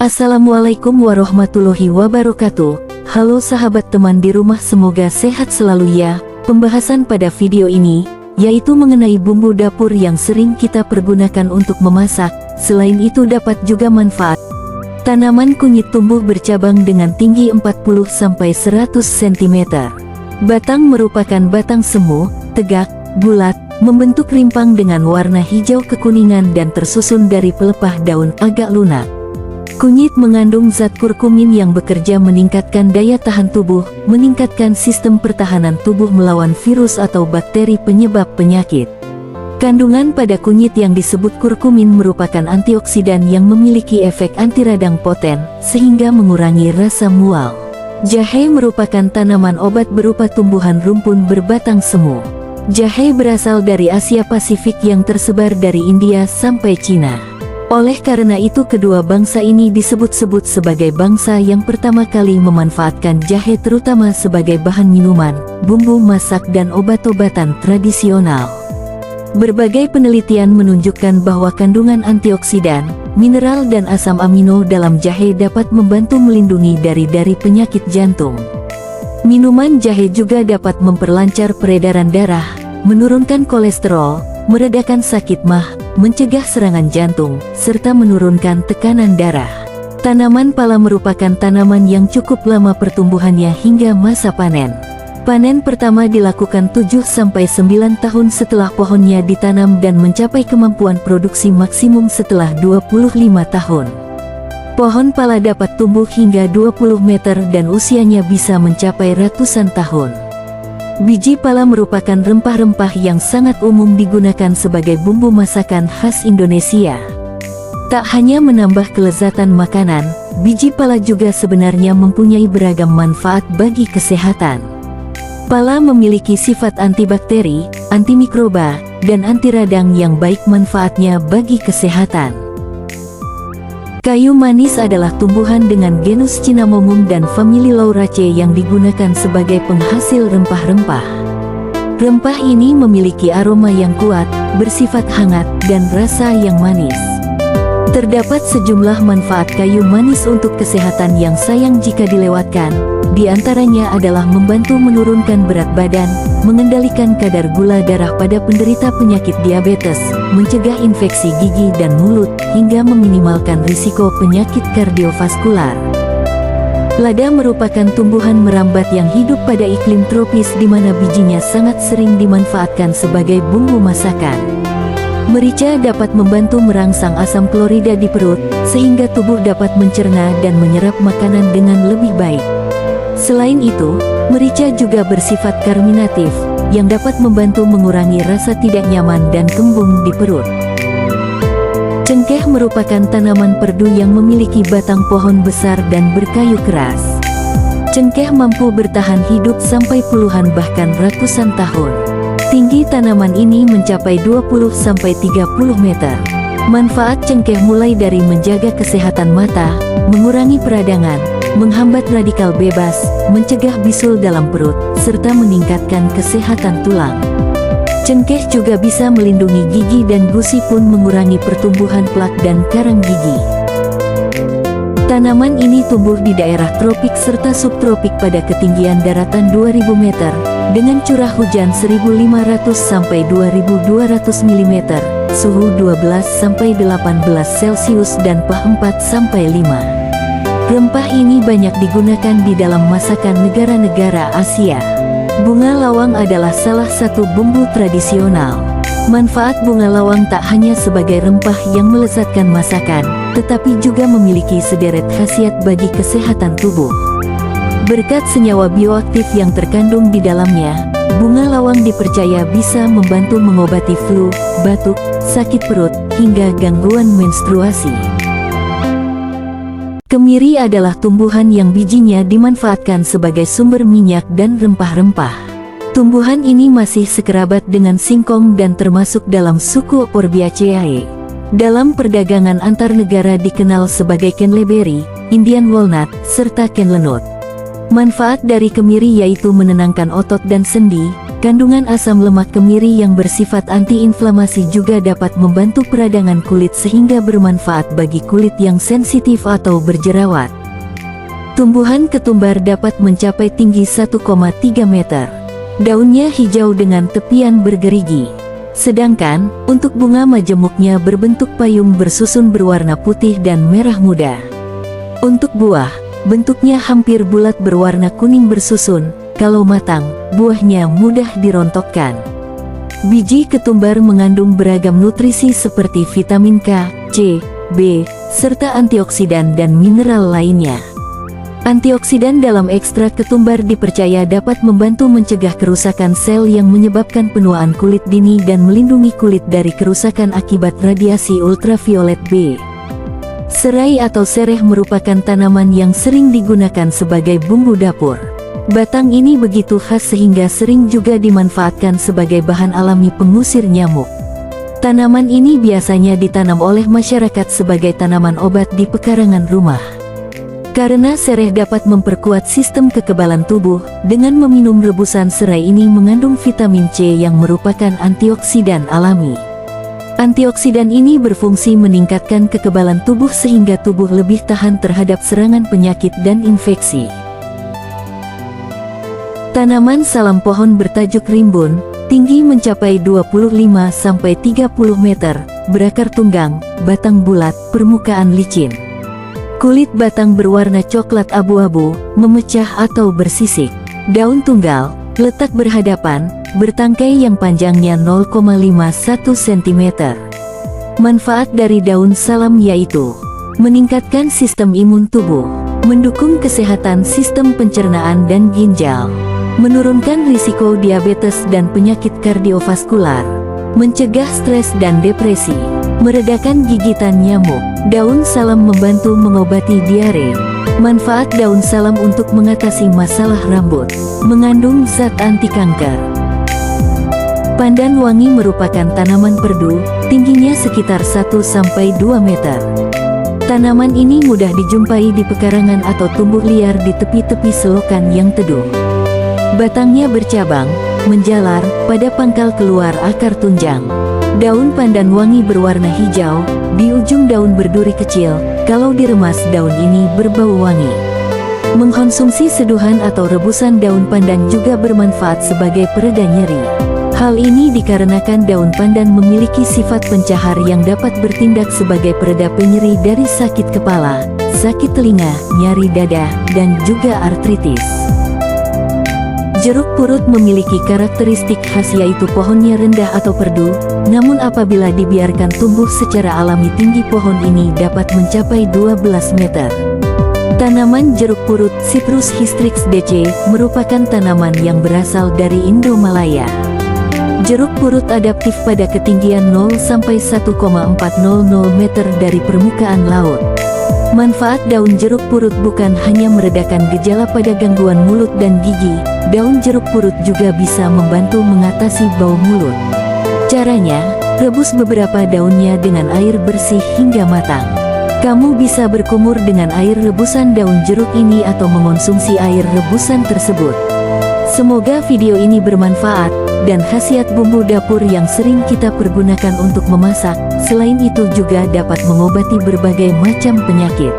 Assalamualaikum warahmatullahi wabarakatuh. Halo sahabat teman di rumah, semoga sehat selalu ya. Pembahasan pada video ini yaitu mengenai bumbu dapur yang sering kita pergunakan untuk memasak. Selain itu dapat juga manfaat. Tanaman kunyit tumbuh bercabang dengan tinggi 40-100 cm. Batang merupakan batang semu, tegak, bulat, membentuk rimpang dengan warna hijau kekuningan dan tersusun dari pelepah daun agak lunak. Kunyit mengandung zat kurkumin yang bekerja meningkatkan daya tahan tubuh, meningkatkan sistem pertahanan tubuh melawan virus atau bakteri penyebab penyakit. Kandungan pada kunyit yang disebut kurkumin merupakan antioksidan yang memiliki efek anti radang poten, sehingga mengurangi rasa mual. Jahe merupakan tanaman obat berupa tumbuhan rumpun berbatang semu. Jahe berasal dari Asia Pasifik yang tersebar dari India sampai Cina. Oleh karena itu kedua bangsa ini disebut-sebut sebagai bangsa yang pertama kali memanfaatkan jahe terutama sebagai bahan minuman, bumbu masak dan obat-obatan tradisional. Berbagai penelitian menunjukkan bahwa kandungan antioksidan, mineral dan asam amino dalam jahe dapat membantu melindungi dari penyakit jantung. Minuman jahe juga dapat memperlancar peredaran darah, menurunkan kolesterol, meredakan sakit mah, mencegah serangan jantung, serta menurunkan tekanan darah. Tanaman pala merupakan tanaman yang cukup lama pertumbuhannya hingga masa panen. Panen pertama dilakukan 7-9 tahun setelah pohonnya ditanam dan mencapai kemampuan produksi maksimum setelah 25 tahun. Pohon pala dapat tumbuh hingga 20 meter dan usianya bisa mencapai ratusan tahun. Biji pala merupakan rempah-rempah yang sangat umum digunakan sebagai bumbu masakan khas Indonesia. Tak hanya menambah kelezatan makanan, biji pala juga sebenarnya mempunyai beragam manfaat bagi kesehatan. Pala memiliki sifat antibakteri, antimikroba, dan anti radang yang baik manfaatnya bagi kesehatan. Kayu manis adalah tumbuhan dengan genus Cinnamomum dan famili Lauraceae yang digunakan sebagai penghasil rempah-rempah. Rempah ini memiliki aroma yang kuat, bersifat hangat, dan rasa yang manis. Terdapat sejumlah manfaat kayu manis untuk kesehatan yang sayang jika dilewatkan. Di antaranya adalah membantu menurunkan berat badan, mengendalikan kadar gula darah pada penderita penyakit diabetes, mencegah infeksi gigi dan mulut, hingga meminimalkan risiko penyakit kardiovaskular. Lada merupakan tumbuhan merambat yang hidup pada iklim tropis di mana bijinya sangat sering dimanfaatkan sebagai bumbu masakan. Merica dapat membantu merangsang asam klorida di perut, sehingga tubuh dapat mencerna dan menyerap makanan dengan lebih baik. Selain itu, merica juga bersifat karminatif, yang dapat membantu mengurangi rasa tidak nyaman dan kembung di perut. Cengkeh merupakan tanaman perdu yang memiliki batang pohon besar dan berkayu keras. Cengkeh mampu bertahan hidup sampai puluhan bahkan ratusan tahun. Tinggi tanaman ini mencapai 20-30 meter. Manfaat cengkeh mulai dari menjaga kesehatan mata, mengurangi peradangan, menghambat radikal bebas, mencegah bisul dalam perut, serta meningkatkan kesehatan tulang. Cengkeh juga bisa melindungi gigi dan gusi pun mengurangi pertumbuhan plak dan karang gigi. Tanaman ini tumbuh di daerah tropik serta subtropik pada ketinggian daratan 2000 meter, dengan curah hujan 1500 sampai 2200 mm, suhu 12-18 Celcius dan pH 4-5. Rempah ini banyak digunakan di dalam masakan negara-negara Asia. Bunga lawang adalah salah satu bumbu tradisional. Manfaat bunga lawang tak hanya sebagai rempah yang melezatkan masakan, tetapi juga memiliki sederet khasiat bagi kesehatan tubuh. Berkat senyawa bioaktif yang terkandung di dalamnya, bunga lawang dipercaya bisa membantu mengobati flu, batuk, sakit perut, hingga gangguan menstruasi. Kemiri adalah tumbuhan yang bijinya dimanfaatkan sebagai sumber minyak dan rempah-rempah. Tumbuhan ini masih sekerabat dengan singkong dan termasuk dalam suku Forbiaceae. Dalam perdagangan antar negara dikenal sebagai kenleberry, Indian walnut, serta kenlenut. Manfaat dari kemiri yaitu menenangkan otot dan sendi, Kandungan asam lemak kemiri yang bersifat antiinflamasi juga dapat membantu peradangan kulit sehingga bermanfaat bagi kulit yang sensitif atau berjerawat. Tumbuhan ketumbar dapat mencapai tinggi 1,3 meter. Daunnya hijau dengan tepian bergerigi. Sedangkan, untuk bunga majemuknya berbentuk payung bersusun berwarna putih dan merah muda. Untuk buah, bentuknya hampir bulat berwarna kuning bersusun. Kalau matang, buahnya mudah dirontokkan. Biji ketumbar mengandung beragam nutrisi seperti vitamin K, C, B, serta antioksidan dan mineral lainnya. Antioksidan dalam ekstrak ketumbar dipercaya dapat membantu mencegah kerusakan sel yang menyebabkan penuaan kulit dini dan melindungi kulit dari kerusakan akibat radiasi ultraviolet B. Serai atau sereh merupakan tanaman yang sering digunakan sebagai bumbu dapur. Batang ini begitu khas sehingga sering juga dimanfaatkan sebagai bahan alami pengusir nyamuk. Tanaman ini biasanya ditanam oleh masyarakat sebagai tanaman obat di pekarangan rumah. Karena sereh dapat memperkuat sistem kekebalan tubuh, dengan meminum rebusan serai ini mengandung vitamin C yang merupakan antioksidan alami. Antioksidan ini berfungsi meningkatkan kekebalan tubuh sehingga tubuh lebih tahan terhadap serangan penyakit dan infeksi. Tanaman salam pohon bertajuk rimbun, tinggi mencapai 25-30 meter, berakar tunggang, batang bulat, permukaan licin. Kulit batang berwarna coklat abu-abu, memecah atau bersisik. Daun tunggal, letak berhadapan, bertangkai yang panjangnya 0,51 cm. Manfaat dari daun salam yaitu meningkatkan sistem imun tubuh, mendukung kesehatan sistem pencernaan dan ginjal, menurunkan risiko diabetes dan penyakit kardiovaskular, mencegah stres dan depresi, meredakan gigitan nyamuk. Daun salam membantu mengobati diare. Manfaat daun salam untuk mengatasi masalah rambut, mengandung zat anti kanker. Pandan wangi merupakan tanaman perdu, tingginya sekitar 1-2 meter. Tanaman ini mudah dijumpai di pekarangan atau tumbuh liar di tepi-tepi selokan yang teduh. Batangnya bercabang, menjalar, pada pangkal keluar akar tunjang. Daun pandan wangi berwarna hijau, di ujung daun berduri kecil, kalau diremas daun ini berbau wangi. Mengkonsumsi seduhan atau rebusan daun pandan juga bermanfaat sebagai pereda nyeri. Hal ini dikarenakan daun pandan memiliki sifat pencahar yang dapat bertindak sebagai pereda penyeri dari sakit kepala, sakit telinga, nyeri dada, dan juga artritis. Jeruk purut memiliki karakteristik khas yaitu pohonnya rendah atau perdu, namun apabila dibiarkan tumbuh secara alami tinggi pohon ini dapat mencapai 12 meter. Tanaman jeruk purut Citrus hystrix DC merupakan tanaman yang berasal dari Indo-Malaya. Jeruk purut adaptif pada ketinggian 0-1,400 meter dari permukaan laut. Manfaat daun jeruk purut bukan hanya meredakan gejala pada gangguan mulut dan gigi, daun jeruk purut juga bisa membantu mengatasi bau mulut. Caranya, rebus beberapa daunnya dengan air bersih hingga matang. Kamu bisa berkumur dengan air rebusan daun jeruk ini atau mengonsumsi air rebusan tersebut. Semoga video ini bermanfaat, dan khasiat bumbu dapur yang sering kita pergunakan untuk memasak, selain itu juga dapat mengobati berbagai macam penyakit.